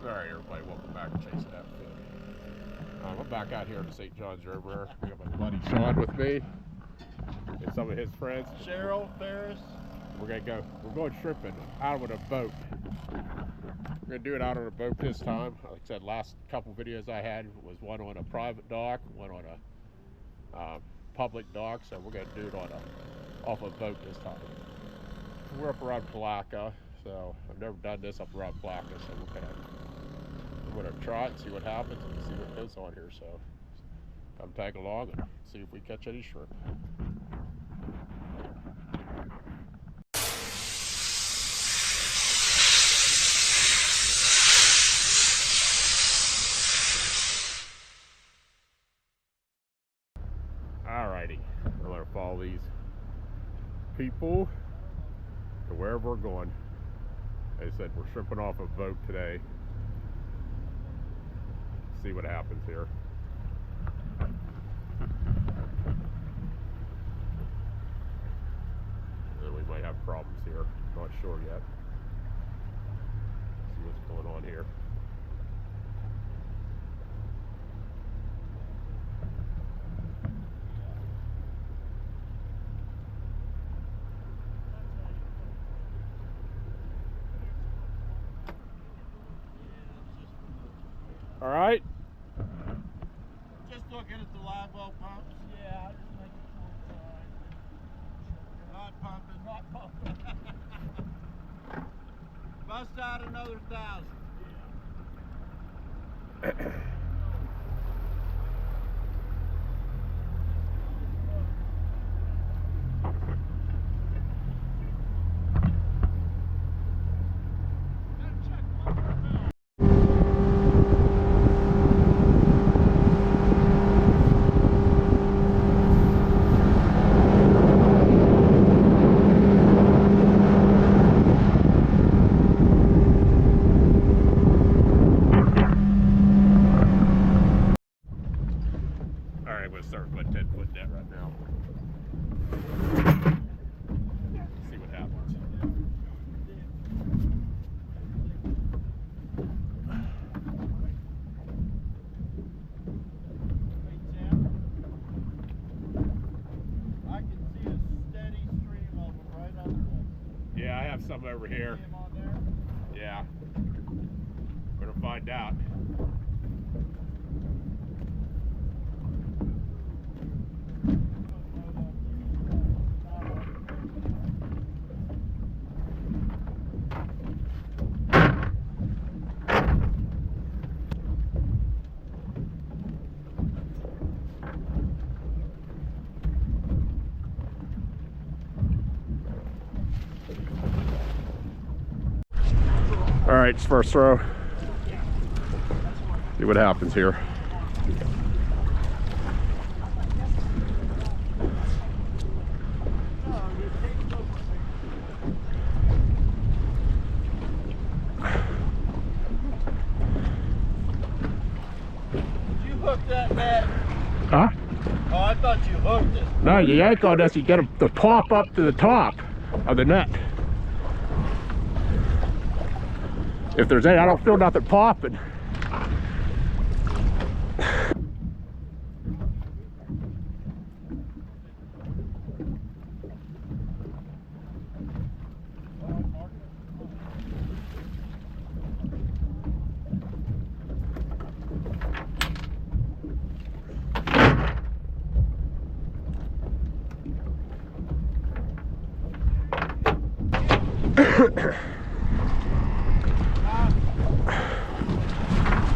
Alright everybody, welcome back to Chasing That Fish. I'm back out here in the St. Johns River. We got my buddy Sean with me and some of his friends. Cheryl, Ferris. We're going shrimping out with a boat. We're gonna do it out on a boat this time. Like I said, last couple videos I had was one on a private dock, one on a public dock, so we're gonna do it on off a boat this time. We're up around Palatka, so I've never done this up around Palatka, so we're gonna try it and see what happens and see what goes on here. So come tag along and see if we catch any shrimp. Alrighty, I'm gonna follow these people to wherever we're going. They said we're shrimping off a boat today. See what happens here. We might have problems here. Not sure yet. See what's going on here. All right. Just looking at the live well pumps. Yeah, I just make it full time. Not pumping. Not pumping. Bust out another 1,000. Yeah. I'm going to start with my 10-foot net right now. See what happens. I can see a steady stream of them right under us. Yeah, I have some over here. See them on there? Yeah. We're going to find out. All right, it's first throw. See what happens here. Did you hook that net? Huh? Oh, I thought you hooked it. No, you yank on this, you get the top up to the top of the net. If there's any, I don't feel nothing popping.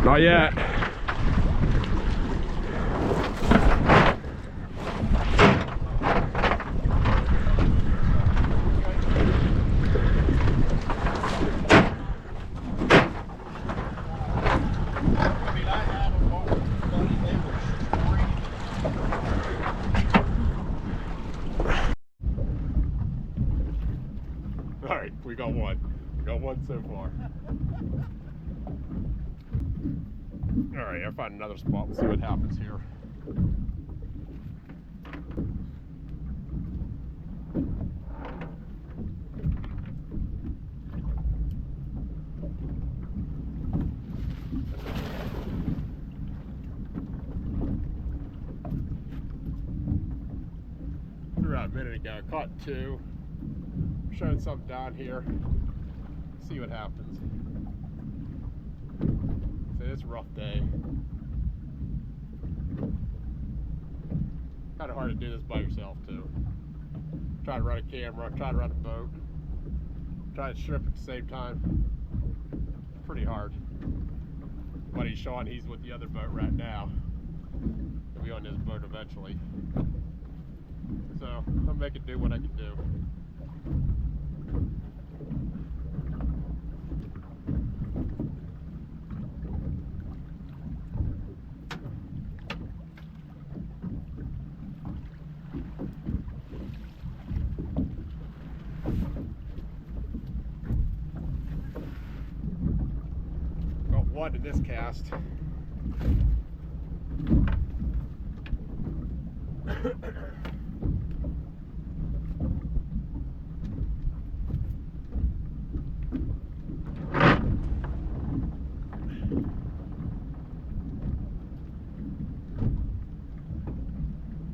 Not yet. All right, we got one. We got one so far. All right, I'll find another spot. We'll see what happens here. we go. Caught 2. Showed some down here. See what happens. So it's a rough day. Kind of hard to do this by yourself too. Try to run a camera, try to run a boat, try to strip at the same time. Pretty hard. Buddy Sean, he's with the other boat right now. He'll be on this boat eventually. So I'm making do what I can do. Got 1 in this cast.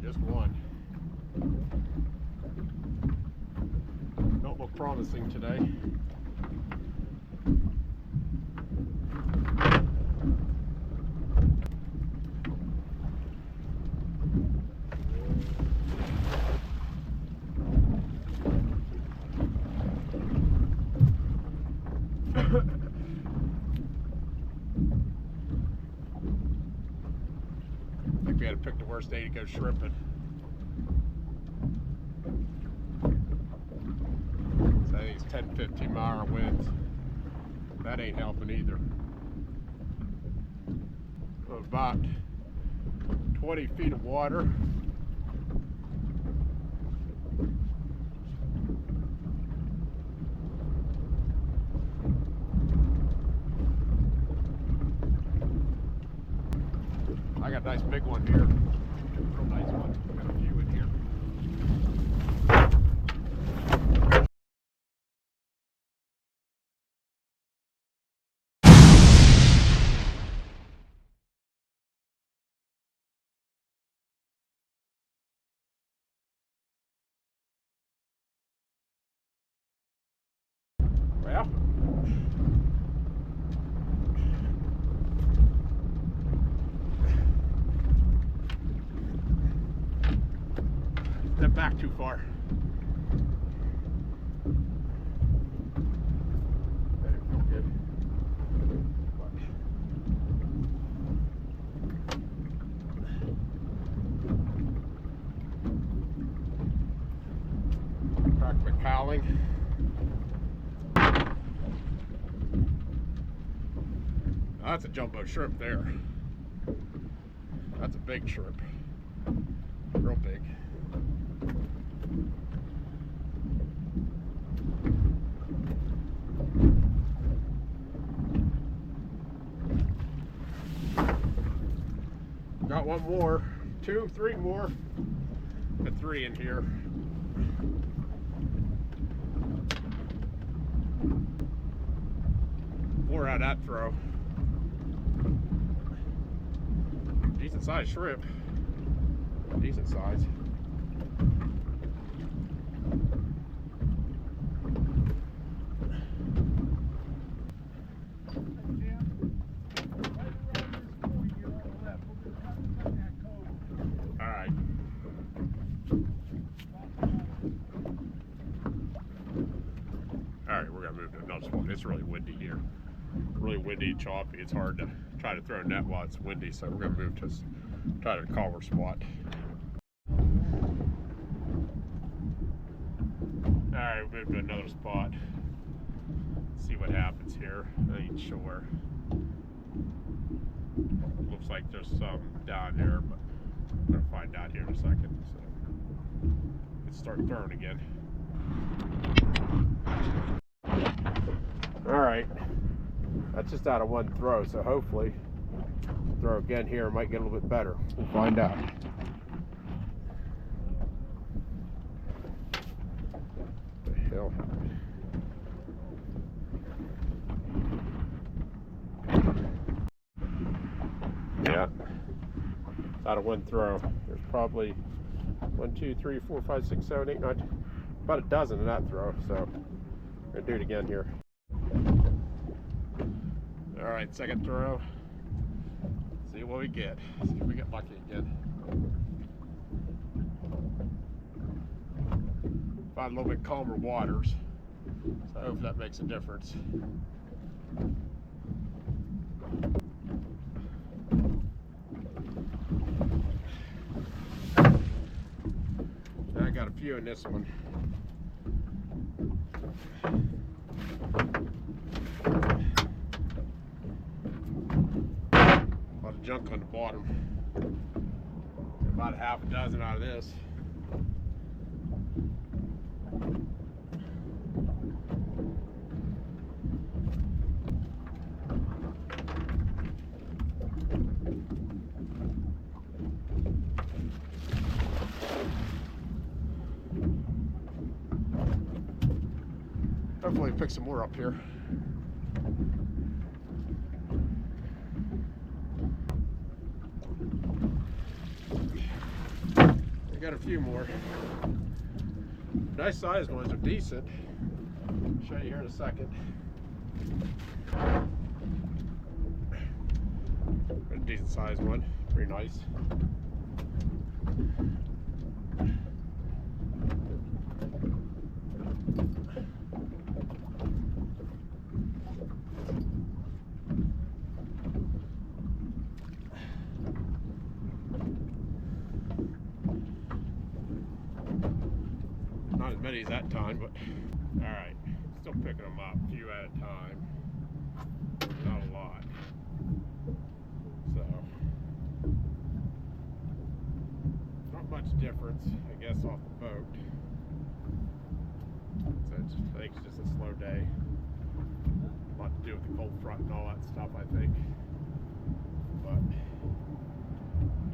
Just 1. Don't look promising today. I think we had to pick the worst day to go shrimping. So I think it's 10-15 mile winds. That ain't helping either. About 20 feet of water. I got a nice big one here. Real nice one. Got a few in here. Well, step back too far. That didn't feel good. Crack my cowling. Now that's a jumbo shrimp there. That's a big shrimp. Real big. Got 1 more, 2, 3 more. Got 3 in here. Four out of that throw. Decent sized shrimp. Decent size. Alright. Alright, we're gonna move to another spot. It's really windy here. Really windy and choppy. It's hard to try to throw a net while it's windy, so we're gonna move to try to calmer spot. Alright, we'll move to another spot. See what happens here. I ain't sure. Looks like there's some down there, but we're gonna find out here in a second. So let's start throwing again. Alright. That's just out of 1 throw, so hopefully throw again here might get a little bit better. We'll find out. What the hell happened? Yeah. Out of 1 throw. There's probably 1, 2, 3, 4, 5, 6, 7, 8, 9, about a dozen in that throw. So I'm gonna do it again here. All right, second throw. See what we get. See if we get lucky again. Find a little bit calmer waters. So I hope that makes a difference. I got a few in this one. A lot of junk on the bottom. About a half a dozen out of this. Hopefully pick some more up here. I got a few more. Nice sized ones are decent. I'll show you here in a second. A decent sized one, pretty nice. Not as many as that time, but all right. Still picking them up, a few at a time. Not a lot. So, not much difference, I guess, off the boat. So I think it's just a slow day. A lot to do with the cold front and all that stuff, I think. But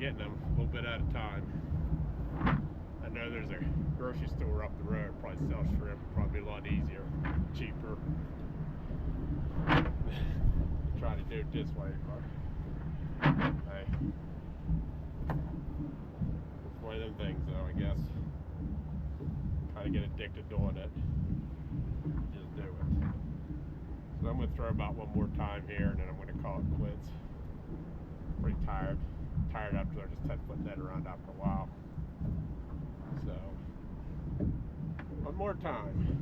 getting them a little bit at a time. I know there's a grocery store up the road, probably sells shrimp, probably a lot easier, cheaper. Trying to do it this way, but hey, it's one of them things though, I guess. Kind of get addicted doing it. Just do it. So I'm going to throw about one more time here and then I'm going to call it quits. Pretty tired. Tired after I just 10-foot net around after a while. So, one more time.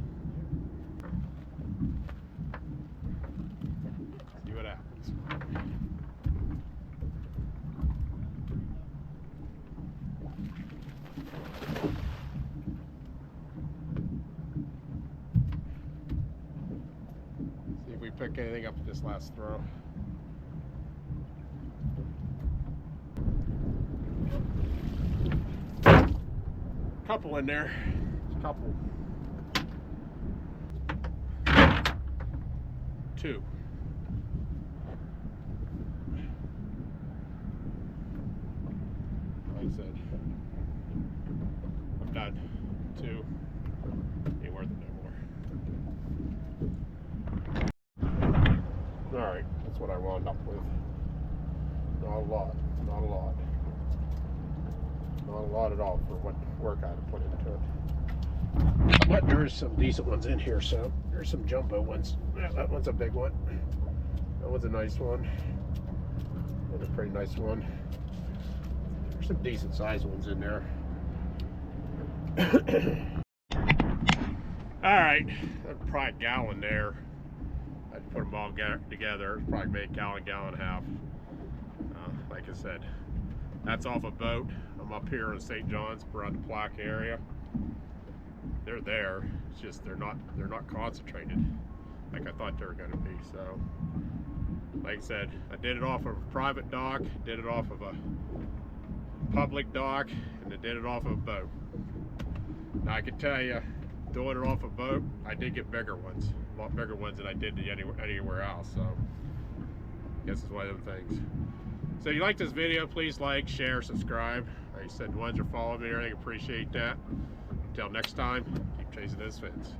See what happens. See if we pick anything up with this last throw. Couple in there. Couple. 2. Like I said, I'm done. 2. Ain't worth it no more. Alright, that's what I wound up with. Not a lot. Not a lot. Not a lot at all for what work I had to put into it. But there's some decent ones in here, so there's some jumbo ones. Yeah, that one's a big one. That one's a nice one. And a pretty nice one. There's some decent sized ones in there. Alright, that's probably a gallon there. I had to put them all together. It's probably made a gallon and a half. Like I said, that's off a boat. I'm up here in St. John's, around the Palatka area. They're there. It's just they're not concentrated like I thought they were going to be. So, like I said, I did it off of a private dock, did it off of a public dock, and I did it off of a boat. Now I can tell you, doing it off a boat, I did get bigger ones, a lot bigger ones than I did anywhere else. So, I guess it's one of them things. So if you like this video, please like, share, subscribe. Like I said, the ones that are following me and everything, appreciate that. Until next time, keep chasing those fins.